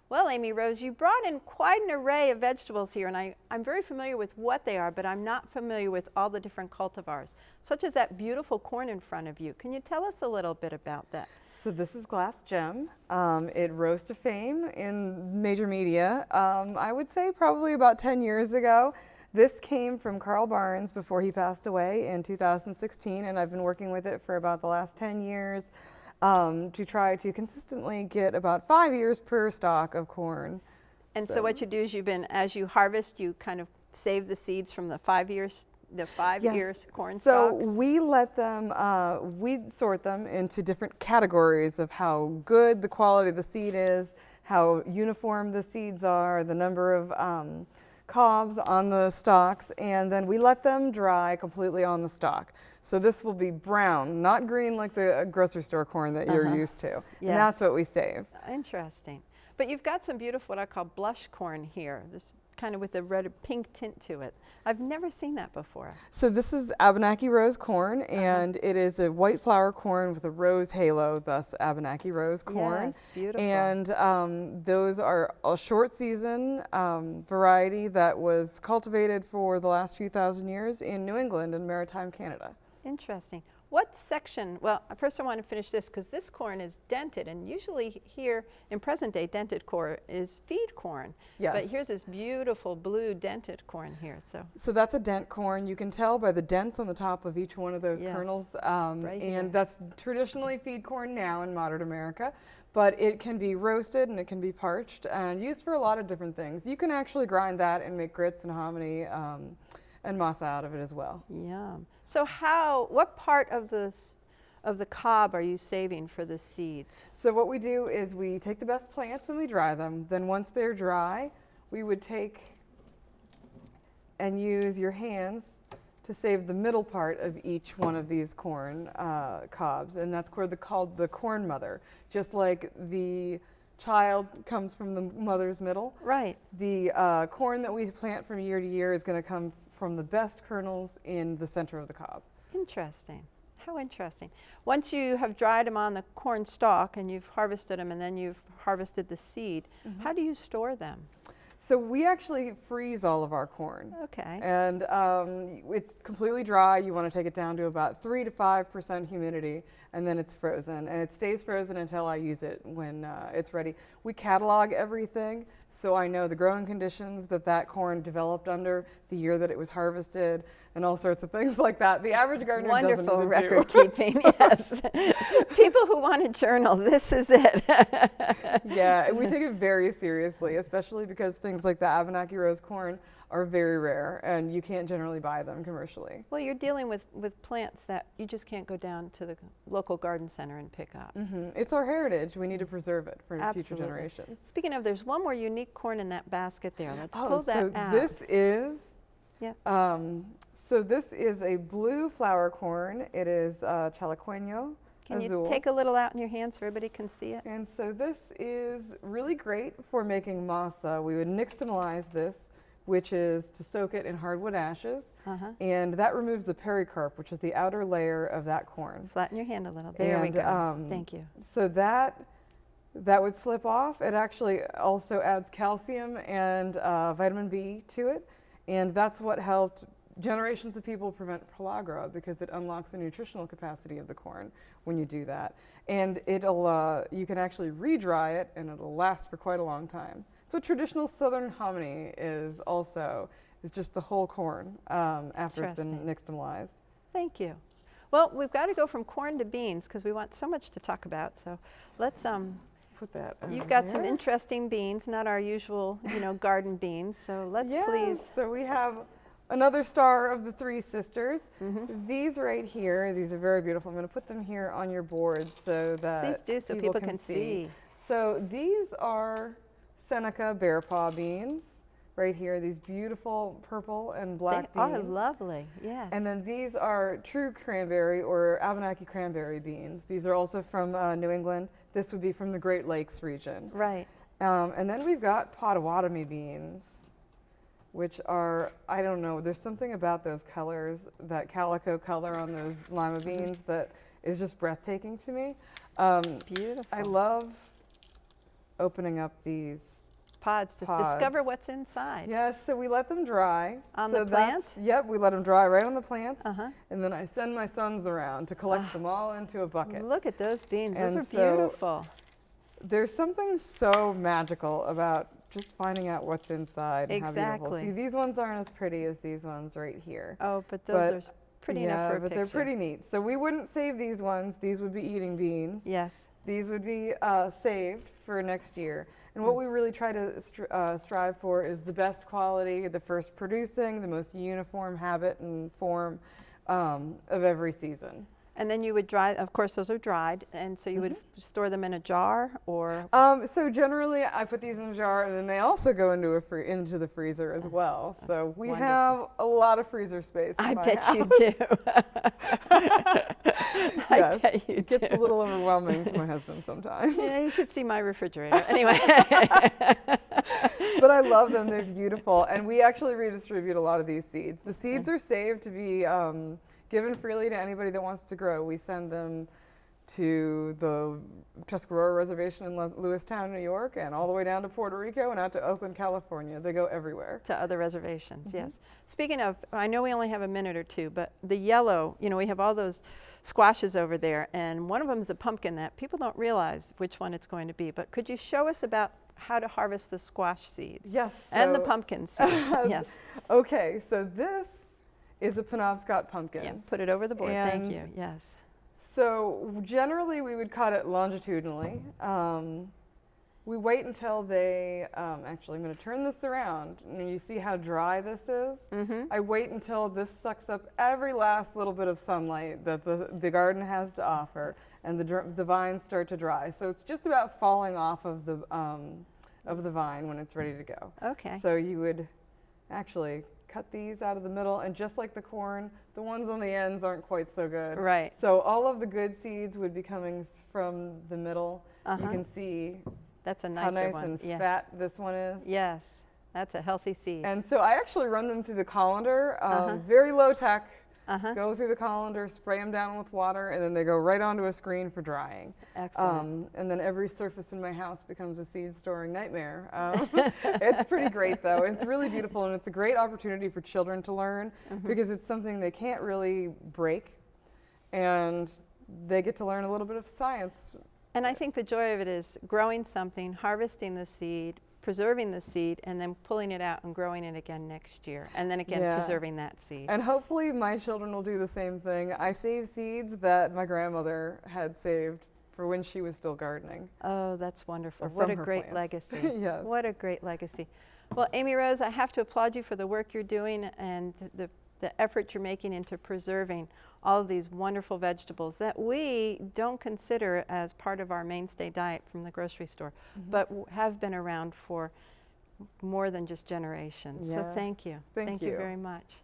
Well, Amy Rose, you brought in quite an array of vegetables here, and I'm very familiar with what they are, but I'm not familiar with all the different cultivars, such as that beautiful corn in front of you. Can you tell us a little bit about that? So this is Glass Gem. It rose to fame in major media, I would say probably about 10 years ago. This came from Carl Barnes before he passed away in 2016, and I've been working with it for about the last 10 years. To try to consistently get about 5 years per stalk of corn. And so what you do is as you harvest, you kind of save the seeds from the 5 years, corn stalks? So we let them, we sort them into different categories of how good the quality of the seed is, how uniform the seeds are, the number of cobs on the stalks, and then we let them dry completely on the stalk. So this will be brown, not green like the grocery store corn that you're used to. Yes. And that's what we save. Interesting. But you've got some beautiful, what I call blush corn here, this kind of with a red pink tint to it. I've never seen that before. So this is Abenaki rose corn, and it is a white flower corn with a rose halo, thus Abenaki rose corn. Yes, beautiful. And those are a short season variety that was cultivated for the last few thousand years in New England and maritime Canada. Interesting. What section, well, first I want to finish this because this corn is dented, and usually here in present day dented corn is feed corn. Yes. But here's this beautiful blue dented corn here. So that's a dent corn. You can tell by the dents on the top of each one of those kernels. Right here. And that's traditionally feed corn now in modern America, but it can be roasted and it can be parched and used for a lot of different things. You can actually grind that and make grits and hominy and masa out of it as well. Yum. So what part of the cob are you saving for the seeds? So what we do is we take the best plants and we dry them. Then once they're dry, we would take and use your hands to save the middle part of each one of these corn cobs, and that's called the corn mother. Just like the child comes from the mother's middle. Right. The corn that we plant from year to year is going to come from the best kernels in the center of the cob. Interesting. How interesting. Once you have dried them on the corn stalk and you've harvested them and then you've harvested the seed, how do you store them? So we actually freeze all of our corn. Okay. And it's completely dry. You want to take it down to about 3 to 5% humidity, and then it's frozen. And it stays frozen until I use it when it's ready. We catalog everything, so I know the growing conditions that corn developed under, the year that it was harvested, and all sorts of things like that. The average gardener doesn't Wonderful need to record do. keeping, yes. People who want a journal, this is it. Yeah, we take it very seriously, especially because things like the Abenaki rose corn are very rare and you can't generally buy them commercially. Well, you're dealing with plants that you just can't go down to the local garden center and pick up. It's our heritage. We need to preserve it for Absolutely. future generations. Speaking of, there's one more unique corn in that basket there. Let's pull so that out. this is Yeah. so this is a blue flower corn. It is Chalaqueño Can azul. you take a little out in your hand so everybody can see it? And so this is really great for making masa. We would nixtamalize this, which is to soak it in hardwood ashes, and that removes the pericarp, which is the outer layer of that corn. Flatten your hand a little. There we go. Thank you. So that would slip off. It actually also adds calcium and vitamin B to it, and that's what helped generations of people prevent pellagra, because it unlocks the nutritional capacity of the corn when you do that. And it'll you can actually re-dry it, and it'll last for quite a long time. So traditional Southern hominy is just the whole corn after it's been nixtamalized. Thank you. Well, we've got to go from corn to beans because we want so much to talk about. So let's put that. You've got some interesting beans, not our usual, garden beans. So let's please. So we have another star of the Three Sisters. These right here, these are very beautiful. I'm going to put them here on your board so that please do, so people can see. So these are Seneca bear paw beans right here, these beautiful purple and black beans. They are lovely, yes. And then these are true cranberry or Abenaki cranberry beans. These are also from New England. This would be from the Great Lakes region. Right. And then we've got Potawatomi beans, which are, I don't know, there's something about those colors, that calico color on those lima beans that is just breathtaking to me. Beautiful. I love opening up these Pods to discover what's inside. Yes, so we let them dry. On so the plant? Yep, we let them dry right on the plants. Uh-huh. And then I send my sons around to collect them all into a bucket. Look at those beans. Those And are so beautiful. There's something so magical about just finding out what's inside and how Exactly. beautiful. See, these ones aren't as pretty as these ones right here. Oh, but those are pretty enough Yeah, for a but picture. they're pretty neat. So we wouldn't save these ones. These would be eating beans. Yes. These would be saved for next year. And what we really try to strive for is the best quality, the first producing, the most uniform habit and form of every season. And then you would dry, of course those are dried, and so you would store them in a jar or? So generally I put these in a jar and then they also go into into the freezer as well. So we wonderful. have a lot of freezer space in I my bet house. you do. I Yes, bet you it do. gets a little overwhelming to my husband sometimes. Yeah, you should see my refrigerator. Anyway. But I love them, they're beautiful. And we actually redistribute a lot of these seeds. The seeds are saved to be given freely to anybody that wants to grow. We send them to the Tuscarora Reservation in Lewistown, New York, and all the way down to Puerto Rico and out to Oakland, California. They go everywhere. To other reservations, yes. Speaking of, I know we only have a minute or two, but the yellow, you know, we have all those squashes over there, and one of them is a pumpkin that people don't realize which one it's going to be. But could you show us about how to harvest the squash seeds? Yes. And the so- pumpkin seeds, yes. Okay, so this is a Penobscot pumpkin. Yeah, put it over the board, thank And you, yes. So generally we would cut it longitudinally. We wait until they, actually I'm going to turn this around and you see how dry this is. I wait until this sucks up every last little bit of sunlight that the garden has to offer and the vines start to dry. So it's just about falling off of the vine when it's ready to go. Okay. So you would actually cut these out of the middle, and just like the corn, the ones on the ends aren't quite so good. Right. So all of the good seeds would be coming from the middle. You Uh-huh. can see That's a how nicer nice one. and Yeah. fat this one is. Yes, that's a healthy seed. And so I actually run them through the colander, Uh-huh. very low tech. Uh-huh. Go through the colander, spray them down with water, and then they go right onto a screen for drying. Excellent. And then every surface in my house becomes a seed storing nightmare. It's pretty great though. It's really beautiful, and it's a great opportunity for children to learn because it's something they can't really break, and they get to learn a little bit of science. And I think the joy of it is growing something, harvesting the seed, preserving the seed, and then pulling it out and growing it again next year. And then again, Yeah. preserving that seed. And hopefully my children will do the same thing. I save seeds that my grandmother had saved for when she was still gardening. Oh, that's wonderful. Or What from a her great plants. legacy. Yes. What a great legacy. Well, Amy Rose, I have to applaud you for the work you're doing and the effort you're making into preserving all of these wonderful vegetables that we don't consider as part of our mainstay diet from the grocery store, but have been around for more than just generations. So Yeah. thank you. Thank you you. very much.